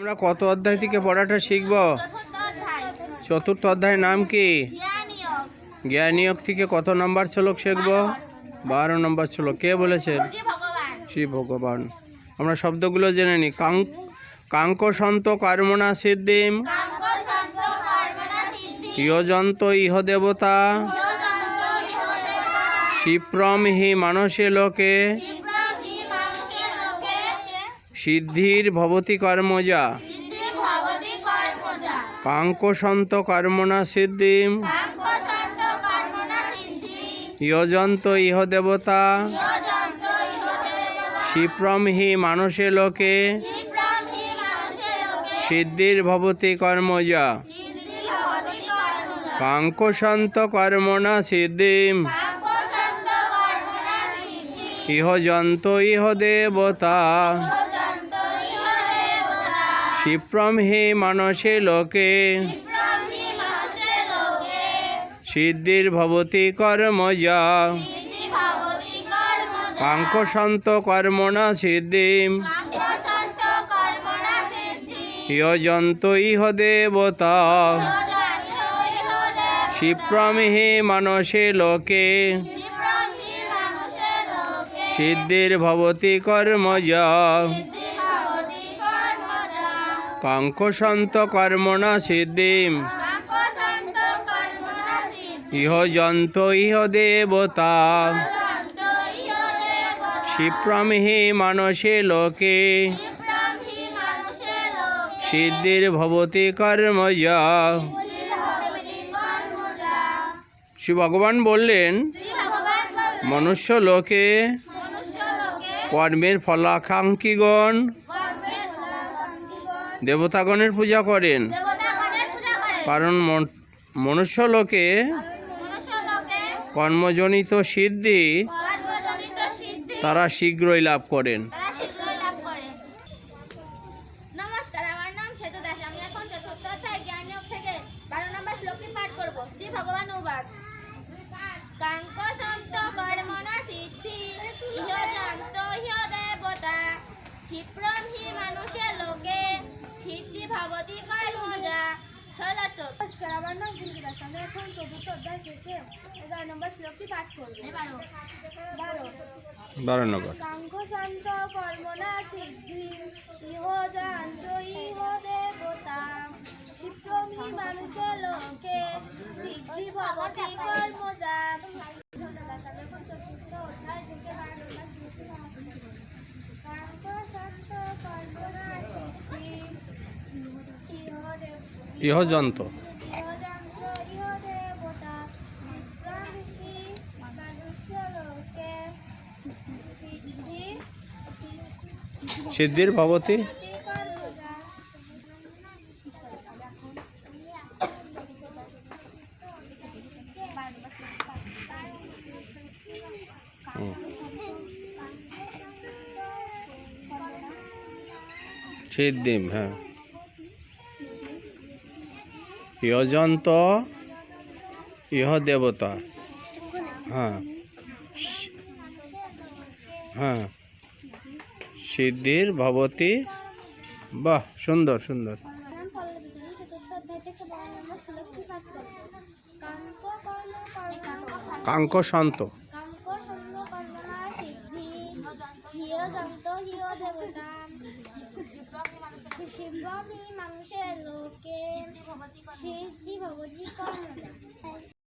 আমরা কত অধ্যায় থেকে পড়াটা শিখব? চতুর্থ অধ্যায়ের নাম কি? জ্ঞানীয়ক থেকে কত নম্বর শ্লোক শিখব? 12 নম্বর শ্লোক। কে বলেছেন? শ্রী ভগবান। আমরা শব্দগুলো জেনে নিই। কাঙ্ক সন্ত কর্মণা সিদ্ধিম ইয়জন্ত ইহ দেবতা ক্ষিপ্রম হি মানসে লোকে সিদ্ধির ভবতি কর্মজা। কাঙ্ক সন্ত কর্মণা সিদ্ধিম ইয়জন্ত ইহ দেবতা ক্ষিপ্রম হি মানসে লোকে সিদ্ধির ভবতি কর্মজা। কাঙ্ক সন্ত কর্মণা সিদ্ধিম ইহ যন্ত ইহ দেবতা ক্ষিপ্রম হি মানসে লোকে সিদ্ধির ভবতি কর্মজা। কাঙ্ক সন্ত কর্মণা সিদ্ধিম ইহ যন্ত ইহ দেবতা ক্ষিপ্রম হি মানসে লোকে সিদ্ধির ভবতি কর্মজা। কাঙ্ক সন্ত কর্মণা সিদ্ধিম ইহ যন্ত ইহ দেবতা ক্ষিপ্রম হি মানসে লোকে সিদ্ধির ভবতি কর্মজা। শ্রী ভগবান বললেন, মনুষ্য লোকে কর্মের ফলাকাঙ্ক্ষীগণ দেবতাগণের পূজা করেন, কারণ মনুষ্য লোকে কর্মজনিত সিদ্ধি তারা শীঘ্রই লাভ করেন। নমস্কার, আমার নাম সেতু দাস। আমি এখন চতুর্থ অধ্যায় জ্ঞানীয়ক থেকে 12 নম্বর শ্লোকটি পাঠ করব। শ্রী ভগবান উবাচ, কাঙ্ক সন্ত কর্মণা সিদ্ধি ইহ যন্ত ইহ দেবতা ক্ষিপ্রম হি মানুষে লোকে সিদ্ধি ভবতি কর্মজা। নমস্কার, আমার নাম বিন্দু দাস। আমি এখন চতুর্থ অধ্যায় থেকে 11 নম্বর শ্লোকটি পাঠ করব। 12 নম্বর। কাঙ্ক সন্ত কর্মণা সিদ্ধি ইহ যন্ত ইহ দেবতা ক্ষিপ্রম হি মানুষে লোকে সিদ্ধি ভবতি কর্মজা। চতুর্থ অধ্যায় থেকে 12 নম্বর শ্লোকটি পাঠ করব। কাঙ্ক সন্ত কর্মণা সিদ্ধি ইহ যন্ত সিদ্ধির ভবতি। সিদ্ধিম, হ্যাঁ। ইয়জন্ত ইহ দেবতা, হ্যাঁ হ্যাঁ, সিদ্ধির ভবতি। বাহ, সুন্দর সুন্দর। কাঙ্ক সন্ত মানুষের লোকে সিদ্ধি ভবতি কর্মজা।